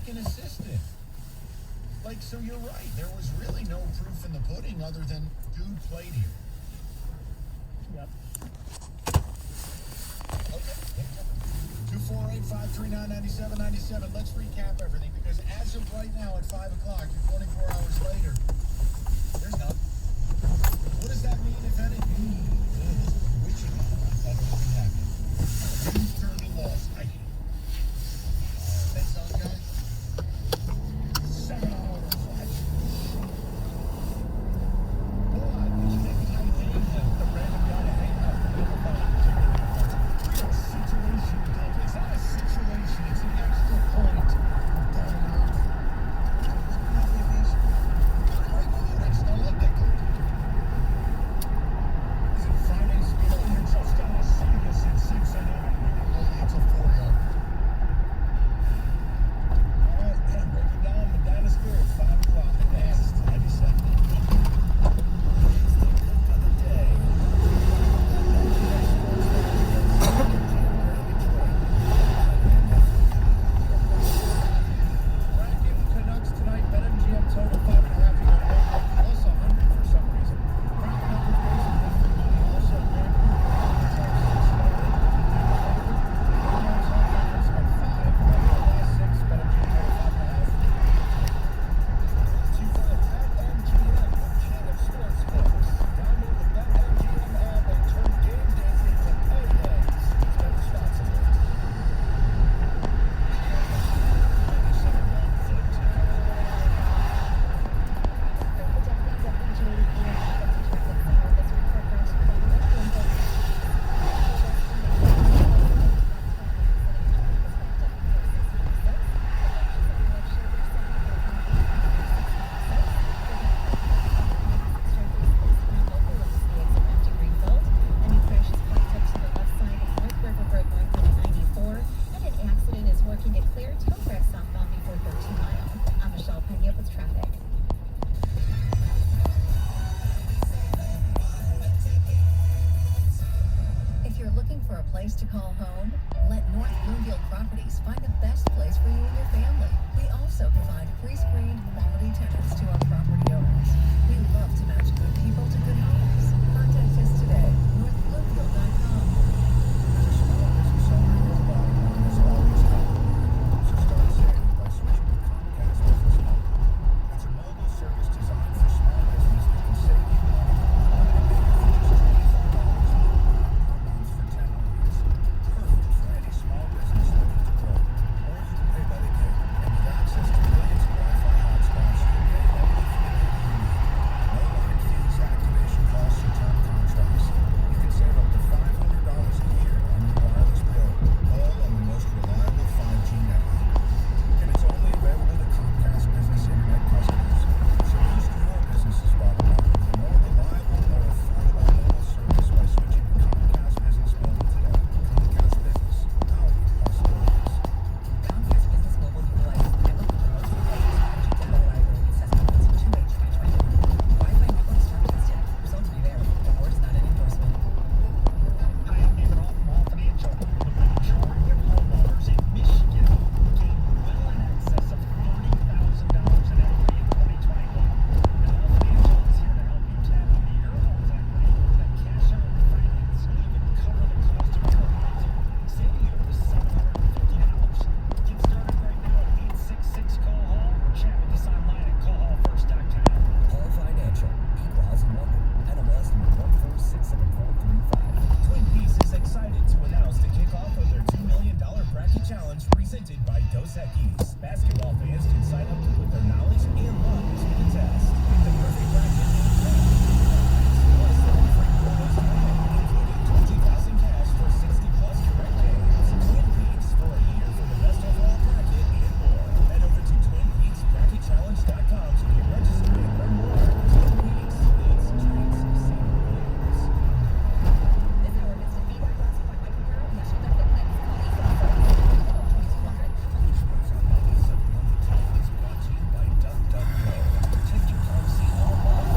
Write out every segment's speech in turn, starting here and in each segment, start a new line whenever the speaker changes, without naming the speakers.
second assistant. Like, so you're right. There was really no proof in the pudding other than dude played here.
Yep.
Okay. 248-539-9797. Let's recap everything because as of right now at 5 o'clock, you're 24 hours later, there's none. What does that mean, if anything? This is witching hour. I thought it would be happening. 2:30 loss. I hate it. That sound, guys? 7 hours flash. Boy, did you think I named him the random guy to hang out with? Real situation, Dave. It's not a situation, it's an extra point. Don't like that good. Is it Friday's spiel? You just gotta see this at 6 and 8. It's a 4-yard. All right, break it down. Medina Spirit, 5 o'clock. Next, 97. It's the pick of the day. Bracket Canucks tonight. BetMGM total 5.5 plus 100 for some reason. Bracket up with raising different money. Also, Vancouver Canucks are 6 at 5. Last 6. BetMGM total 5.5. 25 BetMGM, the king of sportsbooks. Download the BetMGM app and turn game days into paydays. Bet responsibly.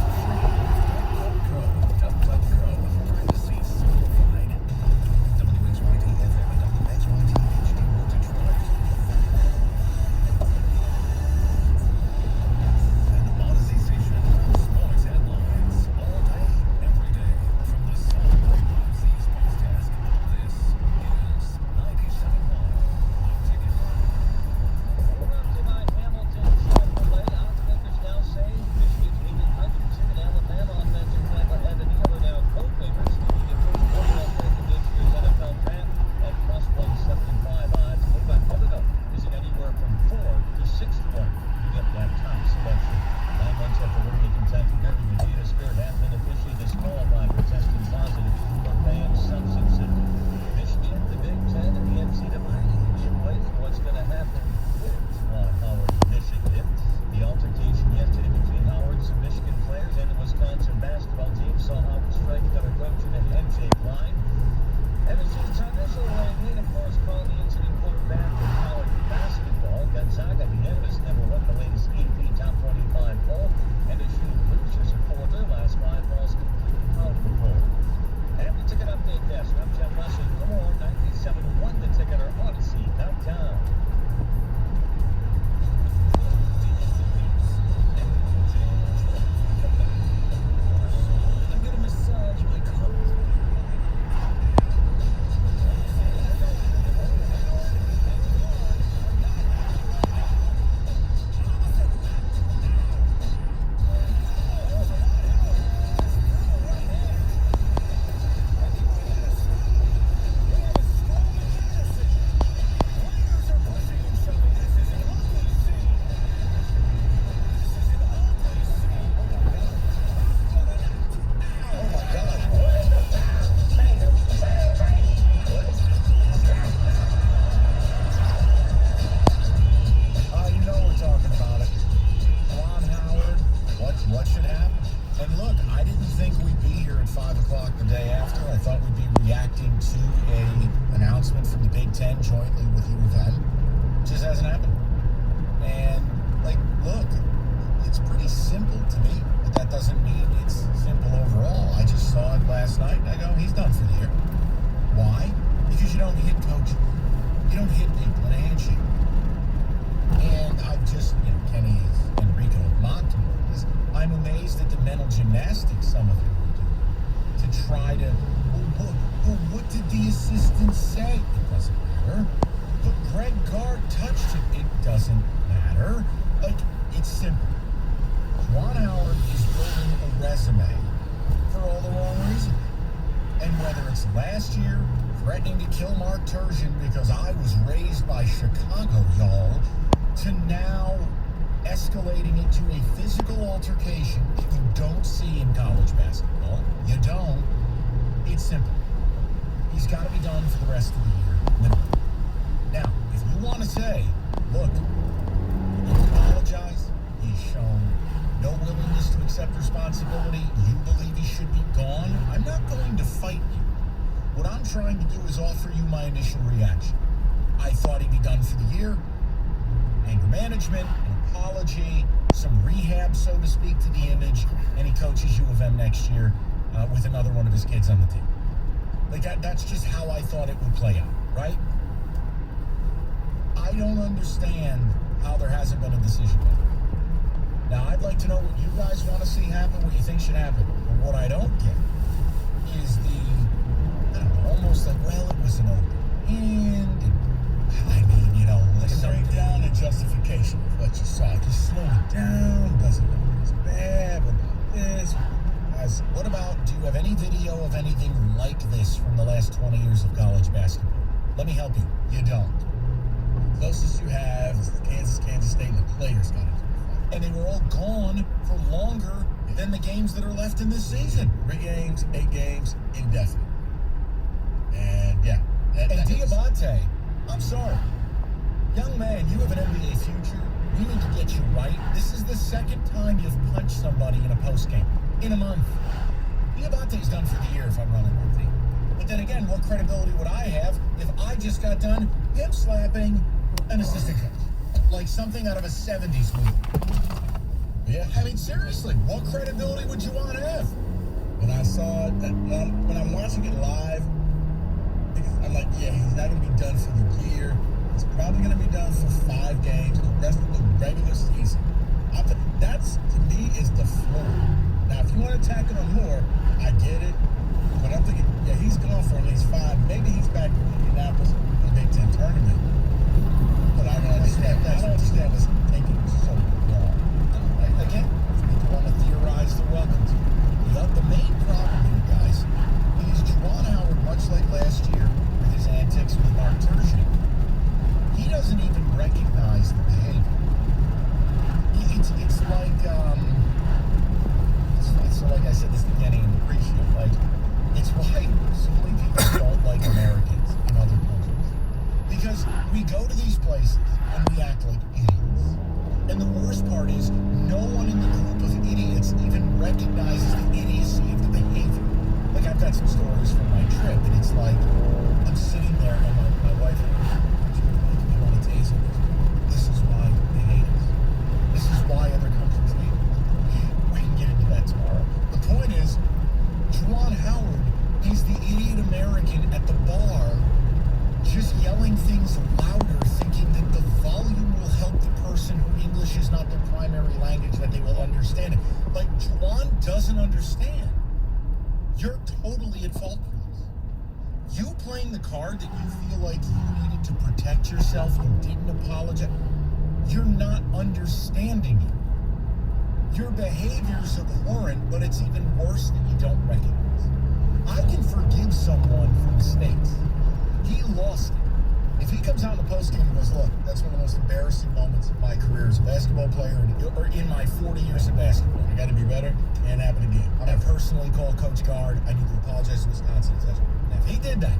1
And, like, look, it's pretty simple to me, but that doesn't mean it's simple overall. I just saw it last night, and I go, he's done for the year. Why? Because you don't hit coaches. You don't hit people in a handshake. And I've just, Kenny is Enrico Monti. I'm amazed at the mental gymnastics some of you are doing to try to, what did the assistant say? It doesn't matter. But Greg Gard touched it. It doesn't matter. Like, it's simple. Juwan Howard is building a resume for all the wrong reasons. And whether it's last year threatening to kill Mark Turgeon because I was raised by Chicago, y'all, to now escalating it to a physical altercation that you don't see in college basketball. You don't. It's simple. He's got to be done for the rest of the year, minimum. Now, if you want to say, look, he apologized, he's shown no willingness to accept responsibility, you believe he should be gone, I'm not going to fight you. What I'm trying to do is offer you my initial reaction. I thought he'd be done for the year. Anger management, an apology, some rehab, so to speak, to the image, and he coaches U of M next year with another one of his kids on the team. Like, that's just how I thought it would play out, right? I don't understand how there hasn't been a decision yet. Now, I'd like to know what you guys want to see happen, what you think should happen. But what I don't get is almost like, well, it was an open hand, and I mean, let's break down the justification of what you saw. Just slow it down. Doesn't look as bad. What about this? What about, do you have any video of anything like this from the last 20 years of college basketball? Let me help you. You don't. The closest you have is Kansas State, and the players got into the fight. And they were all gone for longer than the games that are left in this season. 3 games, 8 games, indefinite. And, yeah. And Diabate, I'm sorry. Young man, you have an NBA future. We need to get you right. This is the second time you've punched somebody in a postgame in a month. Diabate's done for the year if I'm running that team. But then again, what credibility would I have if I just got done hip slapping an assistant coach? Like something out of a 70s movie. Yeah. I mean, seriously, what credibility would you want to have? When I saw it, when I'm watching it live, I'm like, yeah, he's not going to be done for the year. He's probably going to be done for 5 games, the rest of the regular season. That's, to me, is the floor. Now, if you want to tack it on more, I get it. But I'm thinking, yeah, he's gone for at least 5. Maybe he's back in Indianapolis in the Big Ten tournament. But I don't understand. I don't understand what's taking so long. Again, if people want to theorize, they're welcome to. The main problem here, guys, is Juwan Howard, much like last year with his antics with Mark Turgeon, he doesn't even recognize the behavior. It's like, so like I said this at the beginning in the pre-show, like, it's why so many people don't like Americans in other countries. Because we go to these places and we act like idiots. And the worst part is, no one in the group of idiots even recognizes the idiocy of the behavior. Like, I've got some stories from my trip, and it's like, I'm sitting there and my wife, I want to tase it. This is why they hate us. This is why other countries hate us. We can get into that tomorrow. The point is, Juwan Howard is the idiot American at the bar just yelling things louder, thinking that the volume will help the person who English is not their primary language, that they will understand it. Like, Juwan doesn't understand. You're totally at fault for this. You playing the card that you feel like you needed to protect yourself, you didn't apologize. You're not understanding it. Your behavior's abhorrent, but it's even worse that you don't recognize. I can forgive someone for mistakes. He lost it. If he comes out in the postgame and goes, look, that's one of the most embarrassing moments of my career as a basketball player, or in my 40 years of basketball. I got to be better. Can't happen again. I'm going to personally call Coach Gard. I need to apologize to Wisconsin, etc. Now, if he did that,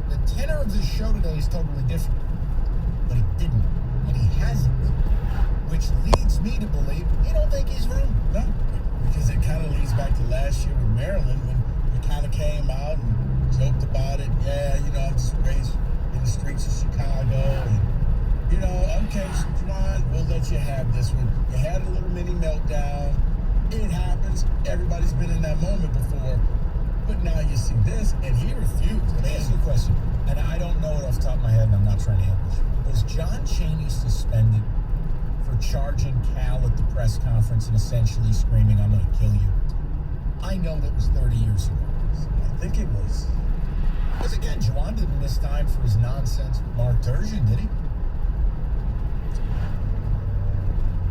the tenor of this show today is totally different. But he didn't. And he hasn't. Which leads me to believe you don't think he's wrong. No. Because it kind of leads back to last year with Maryland when we kind of came out and joked about it. Yeah, I'm just raised in the streets of Chicago. And
You know, okay, Juwan, we'll let you have this one. You had a little mini meltdown. It happens. Everybody's been in that moment before. But now you see this, and he refused.
Let me ask you a question, and I don't know it off the top of my head, and I'm not trying to ambush you. Was John Chaney suspended for charging Cal at the press conference and essentially screaming, "I'm going to kill you"? I know that was 30 years ago.
I think it was.
Because again, Juwan didn't miss time for his nonsense with Mark Turgeon, did he?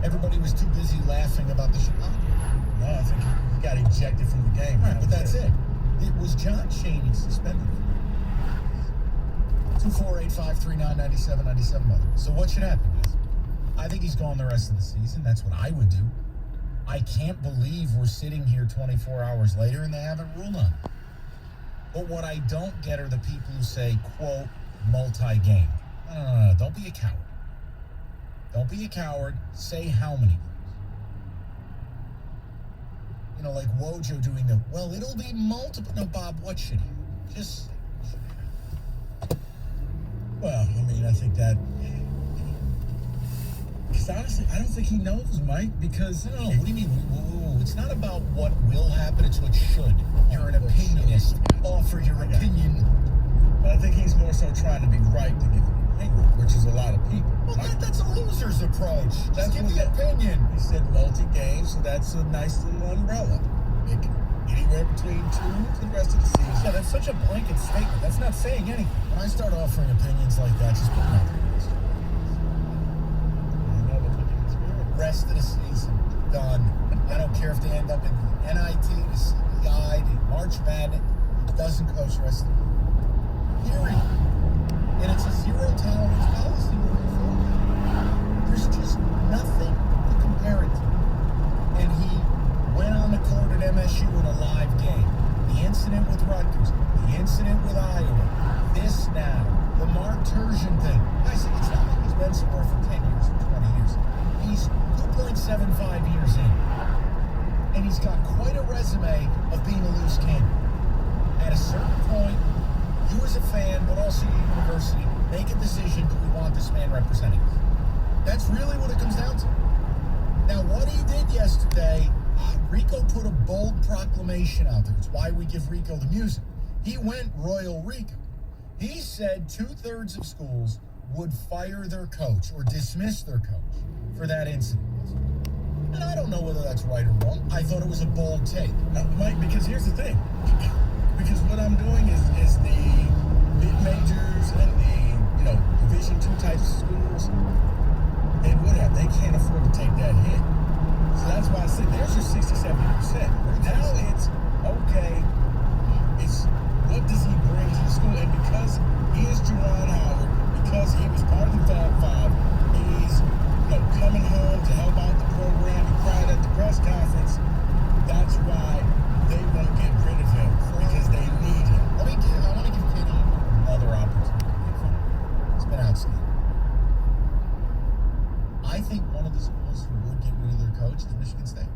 Everybody was too busy laughing about the Chicago.
No, I think he got ejected from the game.
Right, but that's it. It was John Chaney suspended. 248-539-9797, by the way. So what should happen, guys? I think he's gone the rest of the season. That's what I would do. I can't believe we're sitting here 24 hours later and they haven't ruled on it. But what I don't get are the people who say, quote, multi-game. No. Don't be a coward. Don't be a coward. Say how many. You know, like Wojo doing the, well, it'll be multiple. No, Bob, what should he? Just.
Well, I mean, I think that. Because honestly, I don't think he knows, Mike, because.
No, what do you mean? Whoa. It's not about what will happen, it's what should. You're an opinionist. Offer your opinion.
But I think he's more so trying to be right to give an opinion, which is a lot of people.
Well, that's a loser's approach.
That's
Just give
what
the opinion.
He said multi-game, so that's a nice little umbrella. It can anywhere between 2 to the rest of the season.
Yeah, that's such a blanket statement. That's not saying anything.
When I start offering opinions like that, just put me out there. Rest of the season, done. I don't care if they end up in the NIT, the CBI, the March Madness. It doesn't coach the rest of the year. Period. And it's a zero tolerance policy moving forward. There's just nothing to compare it to. And he went on the court at MSU in a live game. The incident with Rutgers, the incident with Iowa, this now, the Mark Turgeon thing. I say it's not like he's been somewhere for 10 years or 20 years. He's 2.75 years in. And he's got quite a resume of being a loose cannon. At a certain point, you as a fan, but also your university, make a decision, do we want this man representing us? That's really what it comes down to. Now, what he did yesterday, Rico put a bold proclamation out there. It's why we give Rico the music. He went Royal Rico. He said 2/3 of schools would fire their coach or dismiss their coach for that incident. And I don't know whether that's right or wrong. I thought it was a bold take.
Mike, because here's the thing. Because what I'm doing is the mid-majors and the, Division II types of schools, they can't afford to take that hit. So that's why I said there's your 60-70%. Now it's, okay, it's what does he bring to the school? And because he is Juwan Howard, because he was part of the Fab Five, he's coming home to help out the program. He cried at the press conference. That's why they won't get rid of him, because they need him.
I want to give Kenny another opportunity. It's been outstanding. I think one of the schools who would get rid of their coach is Michigan State.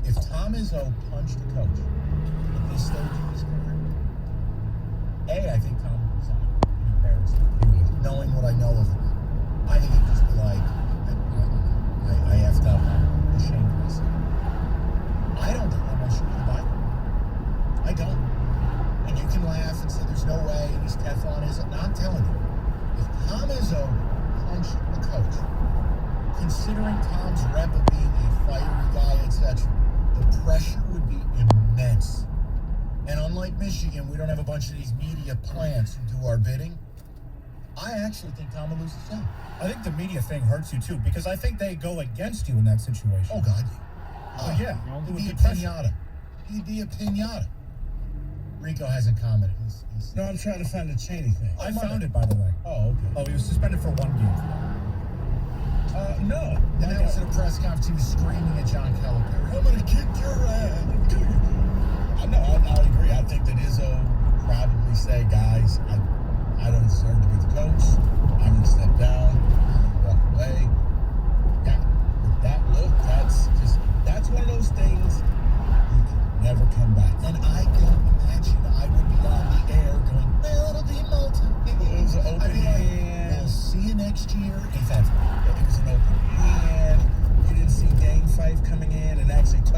If Tom Izzo punched a coach at this stage of his career, I think Tom would resign. He'd be embarrassed. Knowing what I know of him, I think he'd just be like, I effed up. I'm ashamed of myself. I don't think I'm ashamed of the Bible. I don't. And you can laugh and say there's no way, and he's Teflon Izzo. No, I'm telling you, if Tom Izzo punched a coach, considering Tom's rep of being a fiery guy, etc., the pressure would be immense. And unlike Michigan, we don't have a bunch of these media plants who do our bidding. I actually think Tom will lose his job.
I think the media thing hurts you too, because I think they go against you in that situation.
Oh, God.
Yeah.
It
It
would be a
pressure.
pinata. He'd be a pinata. Rico hasn't commented. He's
No, I'm trying to find the Chaney thing.
I found it, by the way.
Oh, okay.
Oh, he was suspended for 1 game.
No.
And then was at a press conference, he was screaming at John Calipari, "I'm going to kick your ass."
I agree. I think that Izzo would probably say, guys, I don't deserve to be the coach. I'm going to step down. I'm going to walk away. Yeah, with that look, that's one of those things you can never come back.
And I can imagine I would be on the air going, well, it'll be multi.
It was an open
I'd be like,
hand.
we'll see you next year.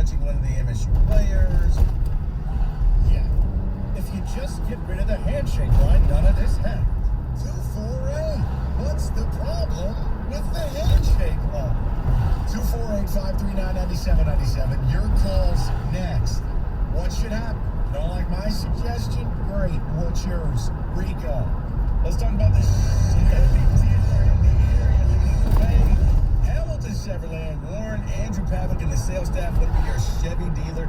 catching one of the MSU players.
Yeah. If you just get rid of the handshake line, none of this happened.
248. What's the problem with the handshake line? 248-539-9797. Your call's next. What should happen? Don't like my suggestion? Great. What's yours? Rico.
Let's talk about this Chevy dealer in the area leading the way. Hamilton Chevrolet and Warren, Andrew Pavlik, and the sales staff want to be your Chevy dealer.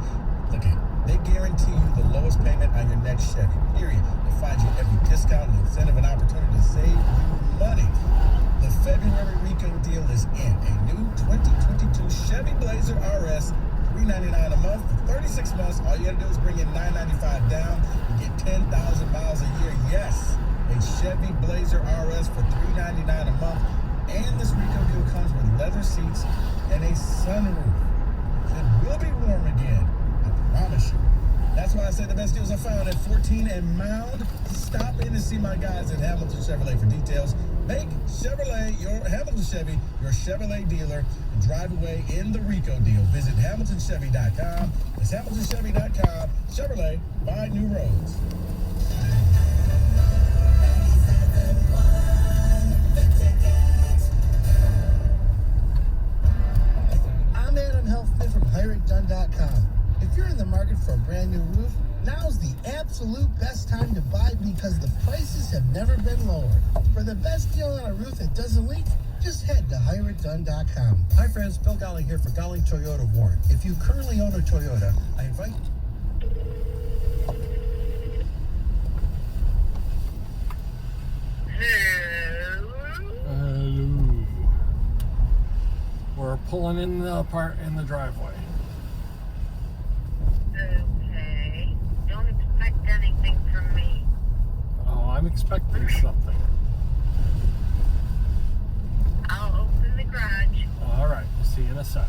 Look at, they guarantee you the lowest payment on your next Chevy, period. They find you every discount and incentive and opportunity to save you money. The February Rico deal is in. A new 2022 Chevy Blazer RS, $399 a month for 36 months. All you gotta do is bring in $995 down. You get 10,000 miles a year. Yes, a Chevy Blazer RS for $399 a month. And this Rico deal comes with leather seats and a sunroof. It will be warm again. I promise you. That's why I say the best deals are found at 14 and Mound. Stop in and see my guys at Hamilton Chevrolet for details. Make Chevrolet, your Hamilton Chevy, your Chevrolet dealer, and drive away in the Rico deal. Visit HamiltonChevy.com. It's HamiltonChevy.com. Chevrolet, buy new roads.
I'm Adam Helfman from HireItDone.com. If you're in the market for a brand new roof, now's the absolute best time to buy because the prices have never been lower. For the best deal on a roof that doesn't leak, just head to HireItDone.com.
Hi friends, Phil Golling here for Golling Toyota Warren. If you currently own a Toyota, I invite
Hello. We're pulling in the driveway.
Okay. Don't expect anything from me.
Oh, I'm expecting something.
I'll open the garage.
All right, we'll see you in a sec.